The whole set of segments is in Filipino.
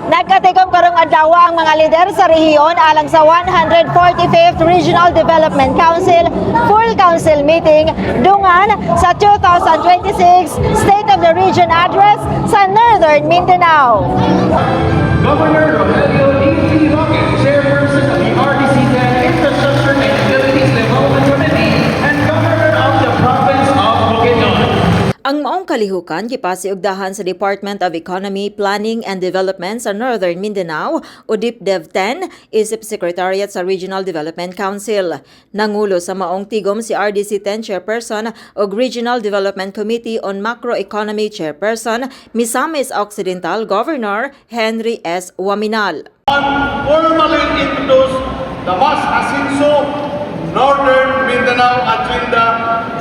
Nagkatikom karong adlaw ang mga lider sa rehiyon alang sa 145th Regional Development Council Full Council Meeting dungan sa 2026 State of the Region Address sa Northern Mindanao. Governor Rogelio D. Roque, Chairperson of the RDC-10 Infrastructure and Utilities Development Committee and Governor of the Province of Bukidnon. Ang maong kalihukan gipasiugdahan sa Department of Economy, Planning and Development sa Northern Mindanao o DepDev-10 isip Secretariat sa Regional Development Council. Nangulo sa maong tigom si RDC-10 Chairperson o Regional Development Committee on Macroeconomy Chairperson Misamis Occidental Governor Henry S. Waminal. Formally introduce the Mas Asinso Northern Mindanao Agenda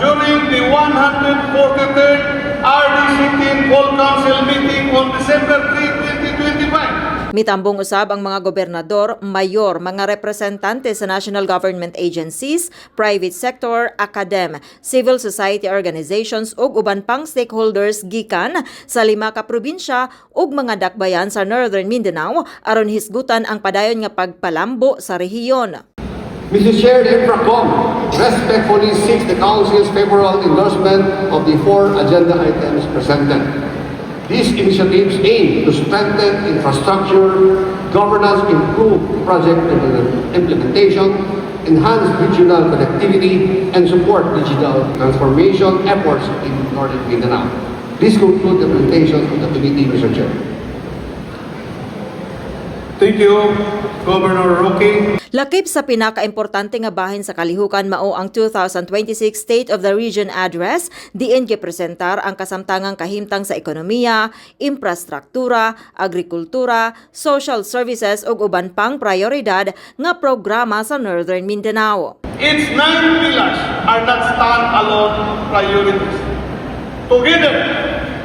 during the 143rd RDC-10 Full Council Meeting on December 3, 2025. Mitambong usab ang mga gobernador, mayor, mga representante sa national government agencies, private sector, academe, civil society organizations ug uban pang stakeholders gikan sa 5 ka probinsya ug mga dakbayan sa Northern Mindanao aron hisgutan ang padayon nga pagpalambo sa rehiyon. Mr. Chair, the INFRACOM respectfully seeks the Council's favorable endorsement of the 4 agenda items presented. These initiatives aim to strengthen infrastructure, governance, improve project implementation, enhance regional connectivity, and support digital transformation efforts in Northern Mindanao. This concludes the presentation of the committee, Mr. Chair. Thank you, Governor Roque. Lakip sa pinakaimportante nga bahin sa kalihukan mao ang 2026 State of the Region Address diin gipresentar ang kasamtangang kahimtang sa ekonomiya, infrastruktura, agrikultura, social services ug uban pang prioridad nga programa sa Northern Mindanao. Its 9 pillars are not stand-alone priorities. Together,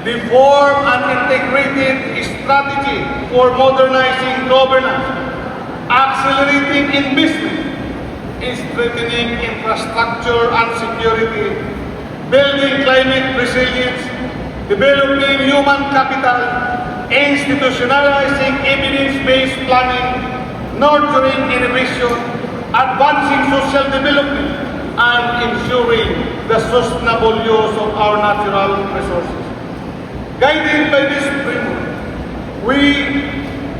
they form an integrated strategy for modernizing governance, accelerating investment, strengthening infrastructure and security, building climate resilience, developing human capital, institutionalizing evidence-based planning, nurturing innovation, advancing social development, and ensuring the sustainable use of our natural resources. Guided by this framework, we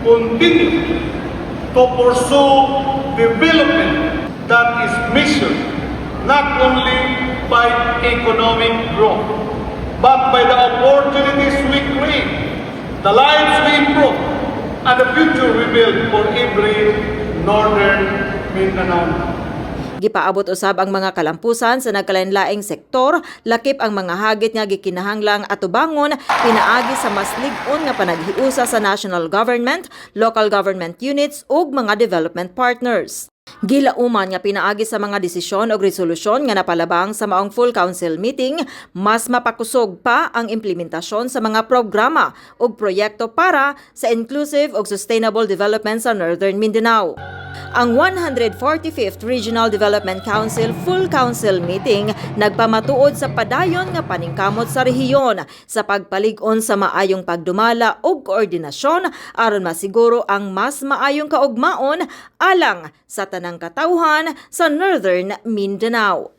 continue to pursue development that is measured not only by economic growth, but by the opportunities we create, the lives we improve, and the future we build for every Northern Mindanao. Gipaabot usab ang mga kalampusan sa nagkalainlaing sektor, lakip ang mga hagit nga gikinahanglang atubangon pinaagi sa mas lig-on nga panaghiusa sa national government, local government units ug mga development partners. Gilauman nga pinaagi sa mga desisyon o resolusyon nga napalabang sa maong full council meeting, mas mapakusog pa ang implementasyon sa mga programa ug proyekto para sa inclusive ug sustainable development sa Northern Mindanao. Ang 145th Regional Development Council Full Council Meeting nagpamatuod sa padayon nga paningkamot sa rehiyon sa pagpalig-on sa maayong pagdumala ug koordinasyon aron masiguro ang mas maayong kaugmaon alang sa tanang katawhan sa Northern Mindanao.